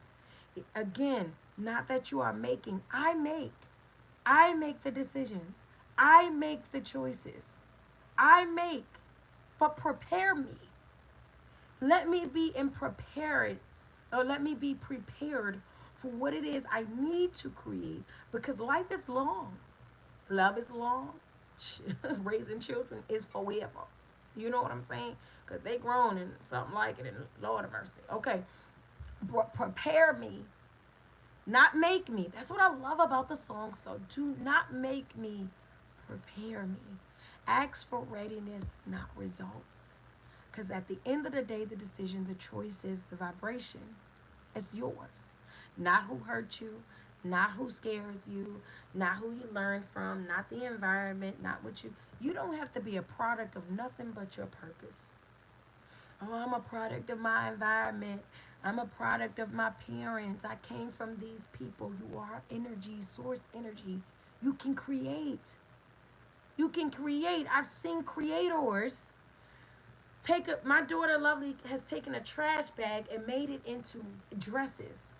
Again, not that you are making. I make the decisions. I make the choices. But prepare me. Let me be let me be prepared for what it is I need to create, because life is long. Love is long. Raising children is forever. You know what I'm saying? Because they grown and something like it, and Lord of mercy. Okay. Prepare me. Not make me. That's what I love about the song. So do not make me, prepare me. Ask for readiness, not results. Because at the end of the day, the decision, the choice is the vibration. It's yours. Not who hurt you, not who scares you, not who you learn from, not the environment, not what you don't have to be a product of nothing but your purpose. Oh, I'm a product of my environment. I'm a product of my parents. I came from these people. You are energy, source energy. You can create. You can create. I've seen creators my daughter Lovely has taken a trash bag and made it into dresses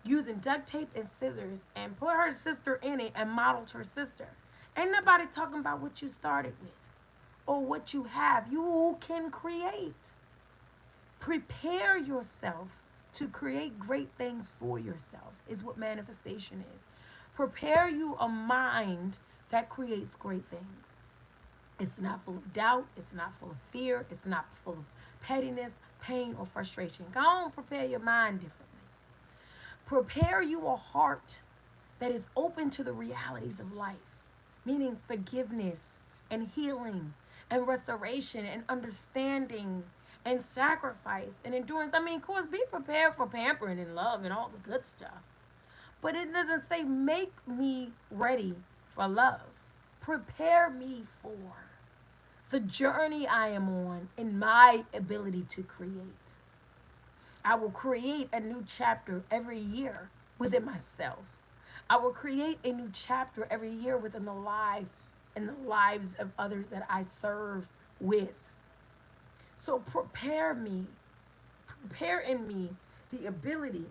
using duct tape and scissors and put her sister in it and modeled her sister. Ain't nobody talking about what you started with or what you have. You can create. Prepare yourself to create great things for yourself, is what manifestation is. Prepare you a mind that creates great things. It's not full of doubt. It's not full of fear. It's not full of pettiness, pain, or frustration. Go on, prepare your mind differently. Prepare you a heart that is open to the realities of life, meaning forgiveness and healing and restoration and understanding and sacrifice and endurance. I mean, of course, be prepared for pampering and love and all the good stuff. But it doesn't say make me ready for love. Prepare me for the journey I am on in my ability to create. I will create a new chapter every year within myself. I will create a new chapter every year within the life and the lives of others that I serve with. So prepare me, prepare in me the ability,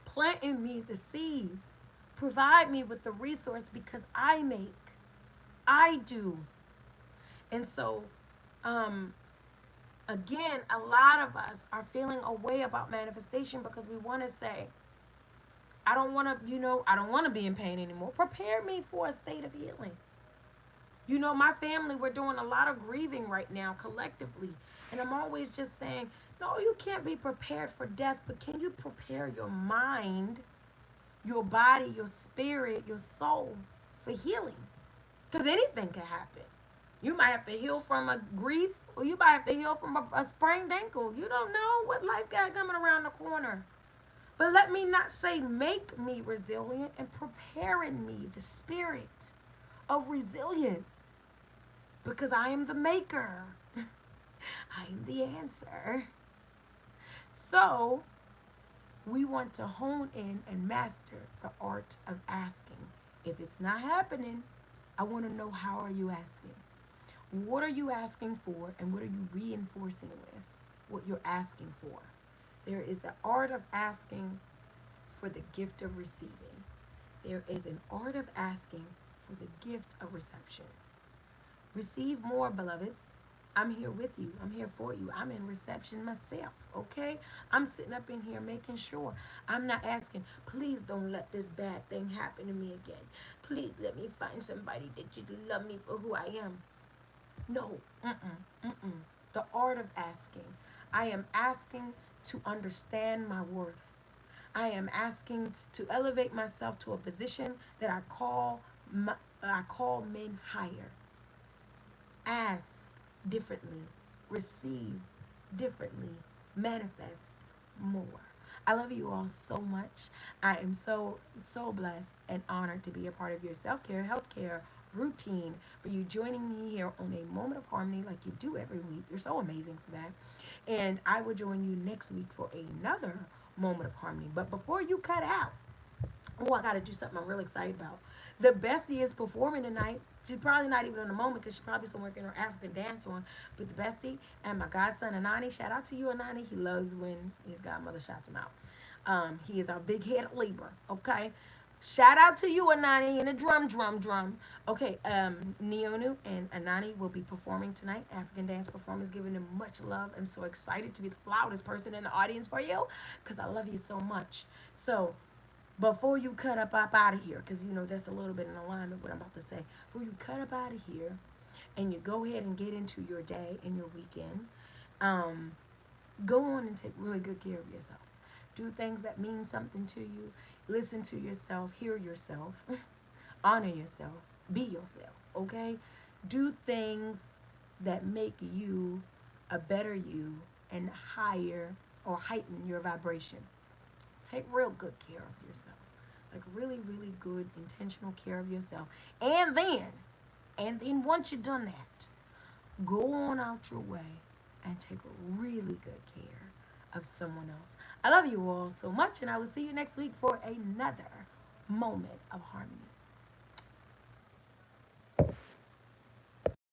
plant in me the seeds, provide me with the resource because I do. And so, again, a lot of us are feeling a way about manifestation because we want to say, I don't want to, I don't want to be in pain anymore. Prepare me for a state of healing. My family, we're doing a lot of grieving right now collectively. And I'm always just saying, no, you can't be prepared for death, but can you prepare your mind, your body, your spirit, your soul for healing? Because anything can happen. You might have to heal from a grief, or you might have to heal from a sprained ankle. You don't know what life got coming around the corner. But let me not say make me resilient, and prepare in me the spirit of resilience, because I am the maker. I am the answer. So we want to hone in and master the art of asking. If it's not happening, I want to know, how are you asking? What are you asking for, and what are you reinforcing with what you're asking for? There is an art of asking for the gift of receiving. There is an art of asking for the gift of reception. Receive more, beloveds. I'm here with you. I'm here for you. I'm in reception myself, okay? I'm sitting up in here making sure I'm not asking, please don't let this bad thing happen to me again. Please let me find somebody that you love me for who I am. No, The art of asking. I am asking to understand my worth. I am asking to elevate myself to a position that I call men higher. Ask differently, receive differently, manifest more. I love you all so much. I am so blessed and honored to be a part of your self-care, healthcare routine, for you joining me here on a moment of harmony like you do every week. You're so amazing for that. And I will join you next week for another moment of harmony. But before you cut out, I got to do something I'm really excited about. The bestie is performing tonight. She's probably not even on the moment because she's probably somewhere getting her African dance on. But the bestie and my godson, Anani, shout out to you, Anani. He loves when his godmother shouts him out. He is our big head Libra, okay? Shout out to you, Anani, and a drum. Okay, Neonu and Anani will be performing tonight. African dance performance, giving them much love. I'm so excited to be the loudest person in the audience for you because I love you so much. So, before you cut up out of here, because that's a little bit in alignment with what I'm about to say. Before you cut up out of here, and you go ahead and get into your day and your weekend, go on and take really good care of yourself. Do things that mean something to you. Listen to yourself. Hear yourself. Honor yourself. Be yourself. Okay? Do things that make you a better you and higher or heighten your vibration. Take real good care of yourself. Like really, really good, intentional care of yourself. And then once you've done that, go on out your way and take really good care of someone else. I love you all so much, and I will see you next week for another moment of harmony.